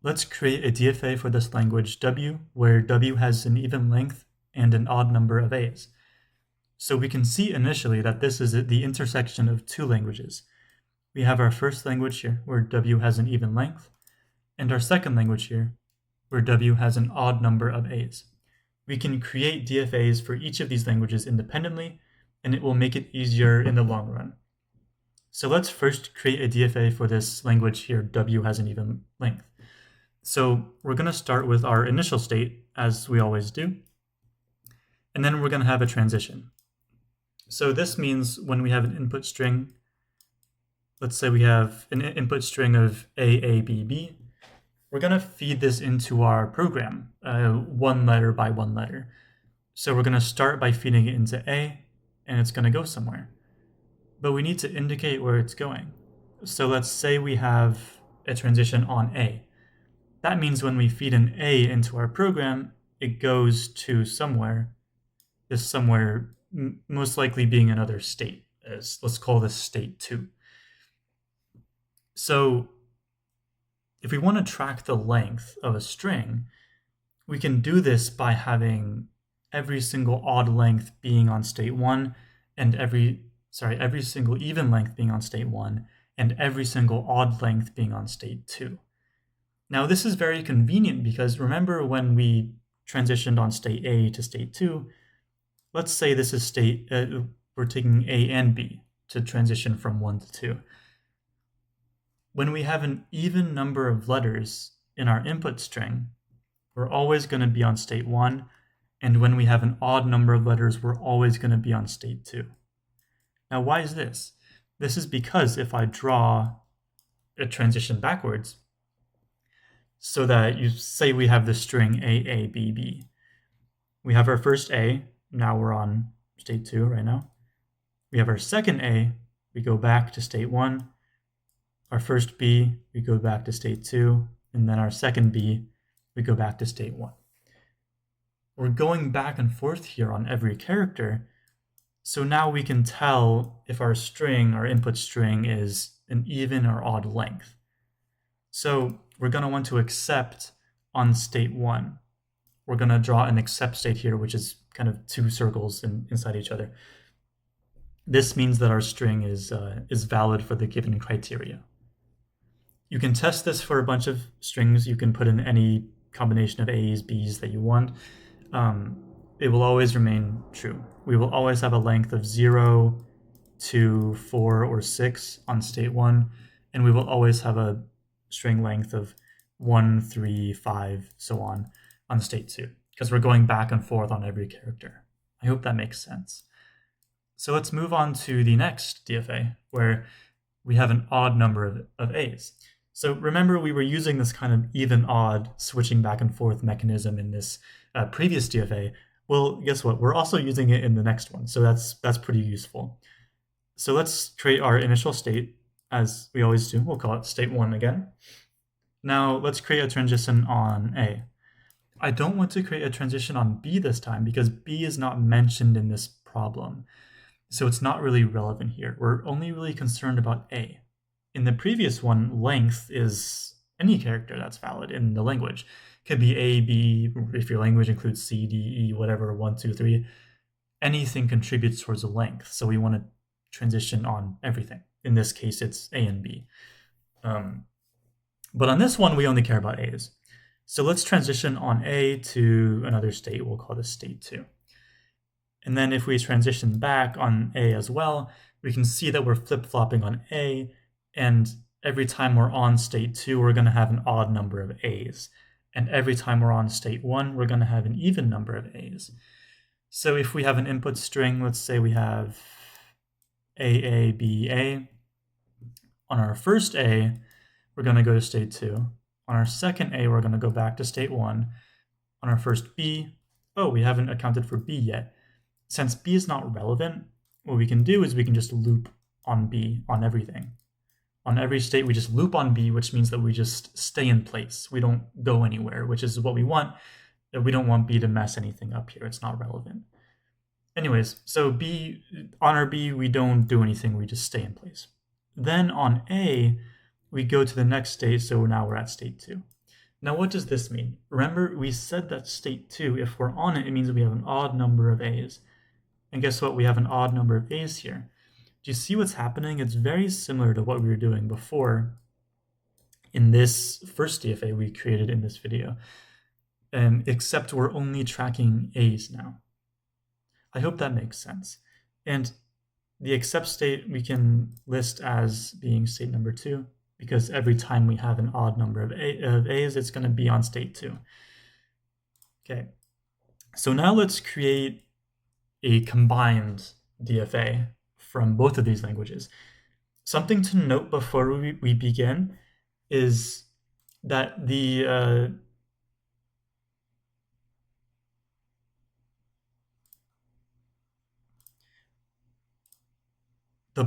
Let's create a DFA for this language W, where W has an even length and an odd number of A's. So we can see initially that this is the intersection of two languages. We have our first language here, where W has an even length, and our second language here, where W has an odd number of A's. We can create DFAs for each of these languages independently, and it will make it easier in the long run. So let's first create a DFA for this language here, W has an even length. So we're going to start with our initial state, as we always do, and then we're going to have a transition. So this means when we have an input string, let's say we have an input string of A, B, B, we're going to feed this into our program, one letter by one letter. So we're going to start by feeding it into A, and it's going to go somewhere. But we need to indicate where it's going. So let's say we have a transition on A. That means when we feed an A into our program, it goes to somewhere, this somewhere most likely being another state. Let's call this state 2. So if we want to track the length of a string, we can do this by having every single odd length being on state 1 and every single even length being on state 1 and every single odd length being on state 2. Now this is very convenient because remember when we transitioned on state A to state 2, let's say this is state, we're taking A and B to transition from 1 to 2. When we have an even number of letters in our input string, we're always going to be on state 1, and when we have an odd number of letters, we're always going to be on state 2. Now why is this? This is because if I draw a transition backwards, so that you say we have the string A, B, B. We have our first A, now we're on state 2 right now. We have our second A, we go back to state 1. Our first B, we go back to state 2, and then our second B, we go back to state 1. We're going back and forth here on every character, so now we can tell if our string, our input string, is an even or odd length. So we're going to want to accept on state 1. We're going to draw an accept state here, which is kind of two circles inside each other. This means that our string is valid for the given criteria. You can test this for a bunch of strings. You can put in any combination of A's, B's that you want. It will always remain true. We will always have a length of 0 to 4 or 6 on state 1, and we will always have a string length of 1, 3, 5, so on state 2, because we're going back and forth on every character. I hope that makes sense. So let's move on to the next DFA, where we have an odd number of A's. So remember, we were using this kind of even-odd switching back and forth mechanism in this previous DFA. Well, guess what? We're also using it in the next one, so that's pretty useful. So let's create our initial state, as we always do. We'll call it state 1 again. Now let's create a transition on A. I don't want to create a transition on B this time because B is not mentioned in this problem. So it's not really relevant here. We're only really concerned about A. In the previous one, length is any character that's valid in the language. It could be A, B, if your language includes C, D, E, whatever, 1, 2, 3. Anything contributes towards a length. So we want to transition on everything. In this case, it's A and B. But on this one, we only care about A's. So let's transition on A to another state. We'll call this state 2. And then if we transition back on A as well, we can see that we're flip-flopping on A, and every time we're on state 2, we're going to have an odd number of A's. And every time we're on state 1, we're going to have an even number of A's. So if we have an input string, let's say we have A, B, A. On our first A, we're going to go to state 2. On our second A, we're going to go back to state 1. On our first B, we haven't accounted for B yet. Since B is not relevant, what we can do is we can just loop on B on everything. On every state, we just loop on B, which means that we just stay in place. We don't go anywhere, which is what we want. We don't want B to mess anything up here. It's not relevant. Anyways, so B, on our B, we don't do anything. We just stay in place. Then on A, we go to the next state, so now we're at state 2. Now, what does this mean? Remember, we said that state 2, if we're on it, it means we have an odd number of A's. And guess what? We have an odd number of A's here. Do you see what's happening? It's very similar to what we were doing before in this first DFA we created in this video, except we're only tracking A's now. I hope that makes sense. And the except state we can list as being state number 2, because every time we have an odd number of A's, it's going to be on state 2. Okay, so now let's create a combined DFA from both of these languages. Something to note before we begin is that the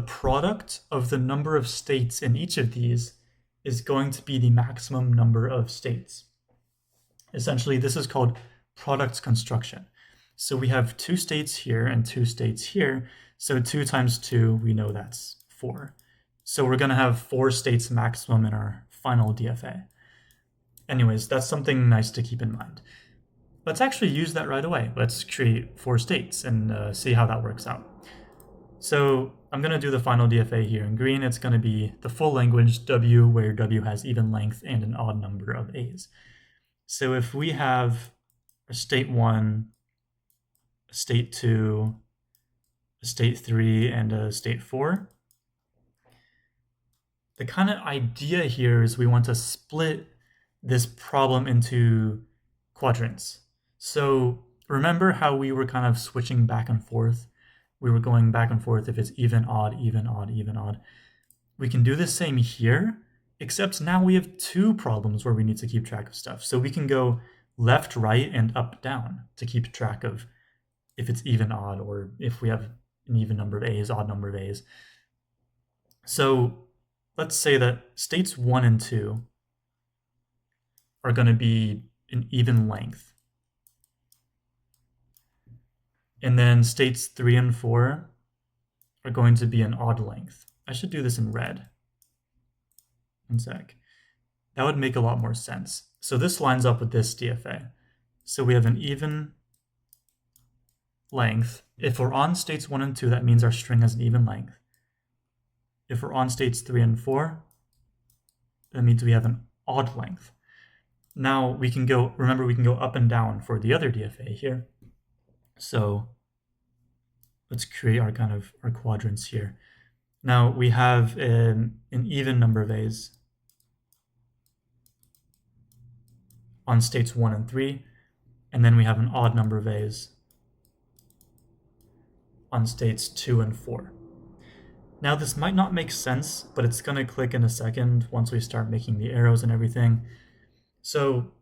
product of the number of states in each of these is going to be the maximum number of states. Essentially, this is called product construction. So we have 2 states here and 2 states here. So 2 times 2, we know that's 4. So we're going to have 4 states maximum in our final DFA. Anyways, that's something nice to keep in mind. Let's actually use that right away. Let's create 4 states and see how that works out. So I'm going to do the final DFA here. In green, it's going to be the full language W, where W has even length and an odd number of A's. So if we have a state 1, a state 2, a state 3, and a state 4, the kind of idea here is we want to split this problem into quadrants. So remember how we were kind of switching back and forth? We were going back and forth if it's even, odd, even, odd, even, odd. We can do the same here, except now we have 2 problems where we need to keep track of stuff. So we can go left, right, and up, down to keep track of if it's even, odd, or if we have an even number of A's, odd number of A's. So let's say that states 1 and 2 are going to be an even length. And then states 3 and 4 are going to be an odd length. I should do this in red. One sec. That would make a lot more sense. So this lines up with this DFA. So we have an even length. If we're on states 1 and 2, that means our string has an even length. If we're on states 3 and 4, that means we have an odd length. Now we can go, remember, we can go up and down for the other DFA here. So let's create our our quadrants here. Now we have an even number of A's on states 1 and 3, and then we have an odd number of A's on states 2 and 4. Now this might not make sense, but it's going to click in a second once we start making the arrows and everything. So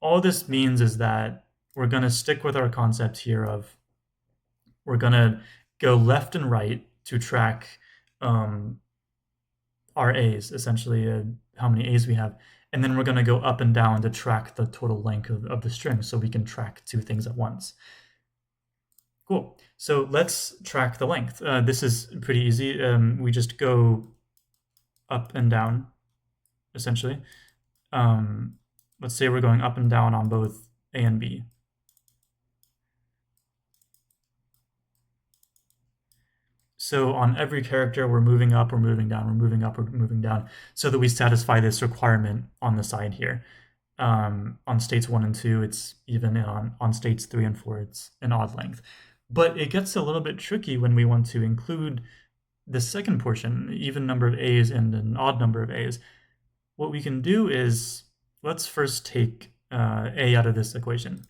all this means is that we're going to stick with our concept here of we're going to go left and right to track our A's, essentially how many A's we have. And then we're going to go up and down to track the total length of the string so we can track 2 things at once. Cool. So let's track the length. This is pretty easy. We just go up and down, essentially. Let's say we're going up and down on both A and B. So on every character, we're moving up, we're moving down, we're moving up, we're moving down, so that we satisfy this requirement on the side here. On states 1 and 2, it's even, and on states 3 and 4, it's an odd length. But it gets a little bit tricky when we want to include the second portion, even number of A's and an odd number of A's. What we can do is, let's first take A out of this equation.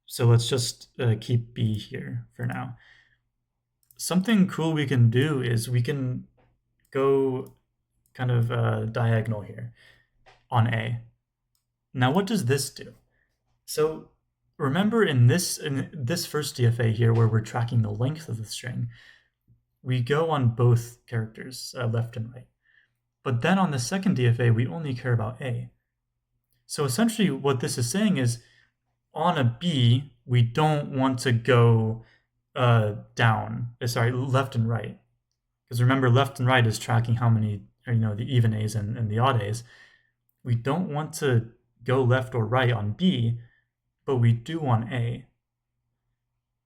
So let's just keep B here for now. Something cool we can do is we can go kind of diagonal here on A. Now what does this do? So remember in this first DFA here where we're tracking the length of the string, we go on both characters, left and right. But then on the second DFA, we only care about A. So essentially what this is saying is on a B, we don't want to go left and right. Because remember, left and right is tracking how many, the even A's and the odd A's. we don't want to go left or right on B, but we do want A.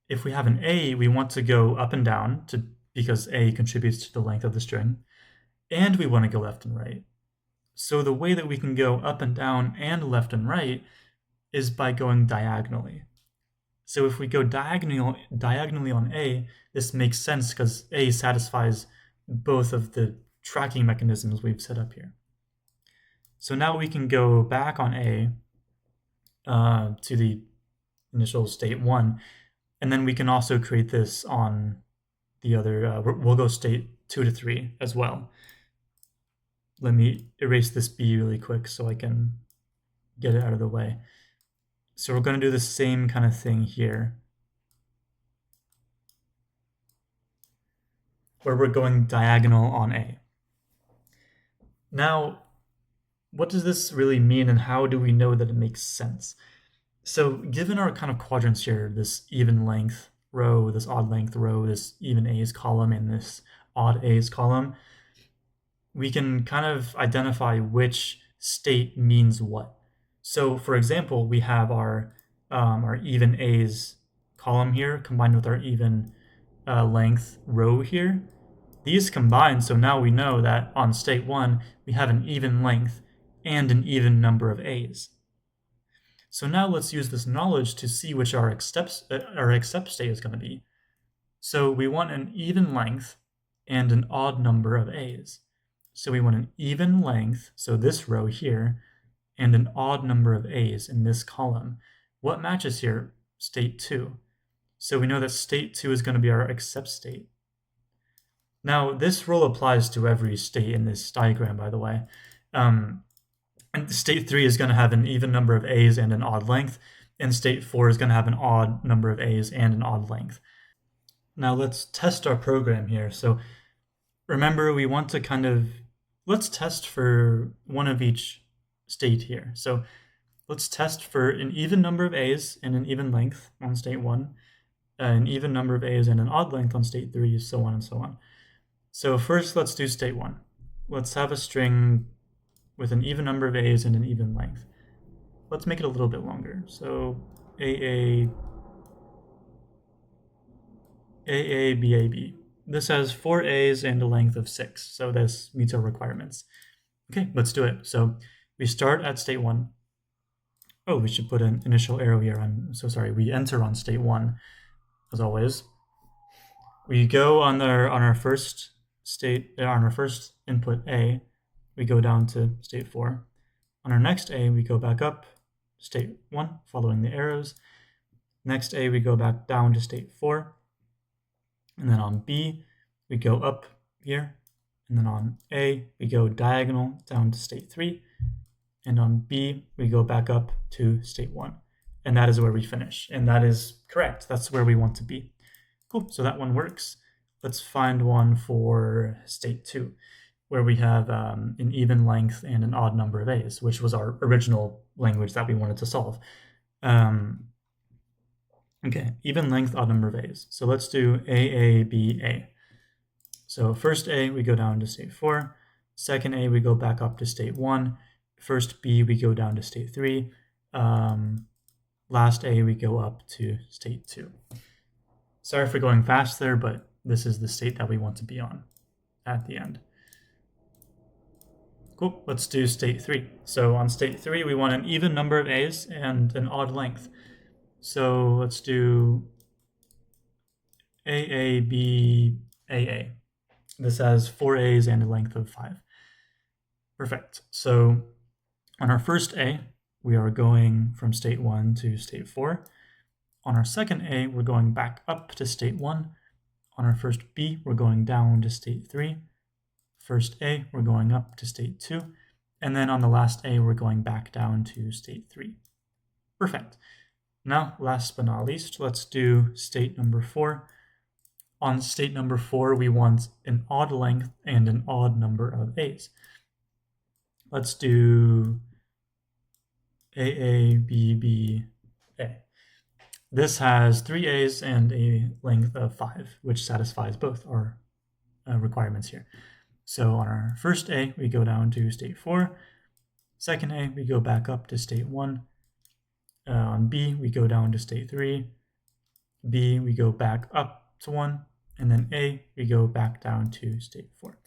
If we have an A, we want to go up and down because A contributes to the length of the string, and we want to go left and right. So the way that we can go up and down and left and right is by going diagonally. So if we go diagonally on A, this makes sense because A satisfies both of the tracking mechanisms we've set up here. So now we can go back on A to the initial state 1, and then we can also create this on the other, we'll go state 2 to 3 as well. Let me erase this B really quick so I can get it out of the way. So we're going to do the same kind of thing here, where we're going diagonal on A. Now, what does this really mean, and how do we know that it makes sense? So given our kind of quadrants here, this even length row, this odd length row, this even A's column, and this odd A's column, we can kind of identify which state means what. So for example, we have our even A's column here combined with our even length row here. These combine, so now we know that on state 1, we have an even length and an even number of A's. So now let's use this knowledge to see which our accept state is going to be. So we want an even length and an odd number of A's. So we want an even length, so this row here, and an odd number of A's in this column. What matches here? State 2. So we know that state 2 is going to be our accept state. Now, this rule applies to every state in this diagram, by the way. And state 3 is going to have an even number of A's and an odd length, and state 4 is going to have an odd number of A's and an odd length. Now let's test our program here. So remember, we want to let's test for one of each state here. So let's test for an even number of A's and an even length on state 1, an even number of A's and an odd length on state 3, so on and so on. So first, let's do state 1. Let's have a string with an even number of A's and an even length. Let's make it a little bit longer. So AA, BAB. This has 4 A's and a length of 6, so this meets our requirements. Okay, let's do it. So we start at state 1. Oh, we should put an initial arrow here. I'm so sorry. We enter on state 1, as always. We go on our first state, on our first input A, we go down to state 4. On our next A, we go back up state 1, following the arrows. Next A, we go back down to state 4. And then on B, we go up here. And then on A, we go diagonal down to state 3. And on B, we go back up to state 1. And that is where we finish. And that is correct. That's where we want to be. Cool, so that one works. Let's find one for state 2, where we have an even length and an odd number of A's, which was our original language that we wanted to solve. Okay, even length, odd number of A's. So let's do AABA. So first A, we go down to state 4. Second A, we go back up to state 1. First B, we go down to state 3. Last A, we go up to state 2. Sorry for going fast there, but this is the state that we want to be on at the end. Cool, let's do state 3. So on state 3, we want an even number of A's and an odd length. So let's do AABAA. This has 4 A's and a length of 5. Perfect. So on our first A, we are going from state 1 to state 4. On our second A, we're going back up to state 1. On our first B, we're going down to state 3. First A, we're going up to state 2. And then on the last A, we're going back down to state 3. Perfect. Now, last but not least, let's do state number 4. On state number 4, we want an odd length and an odd number of A's. Let's do AABBA. This has 3 A's and a length of 5, which satisfies both our requirements here. So on our first A, we go down to state 4. Second A, we go back up to state 1. On B, we go down to state 3. B, we go back up to 1. And then A, we go back down to state 4.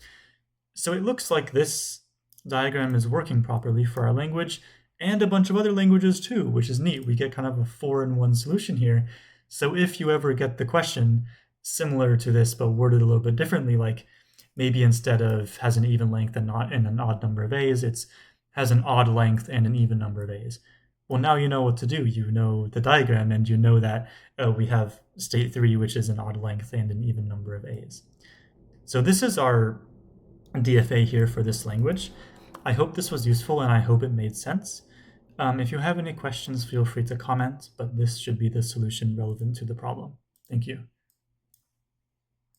So it looks like this diagram is working properly for our language and a bunch of other languages too, which is neat. We get kind of a 4-in-1 solution here. So if you ever get the question similar to this but worded a little bit differently, like maybe instead of has an even length and an odd number of A's, it's has an odd length and an even number of A's. Well, now you know what to do. You know the diagram, and you know that we have state 3, which is an odd length and an even number of A's. So this is our DFA here for this language. I hope this was useful, and I hope it made sense. If you have any questions, feel free to comment, but this should be the solution relevant to the problem. Thank you.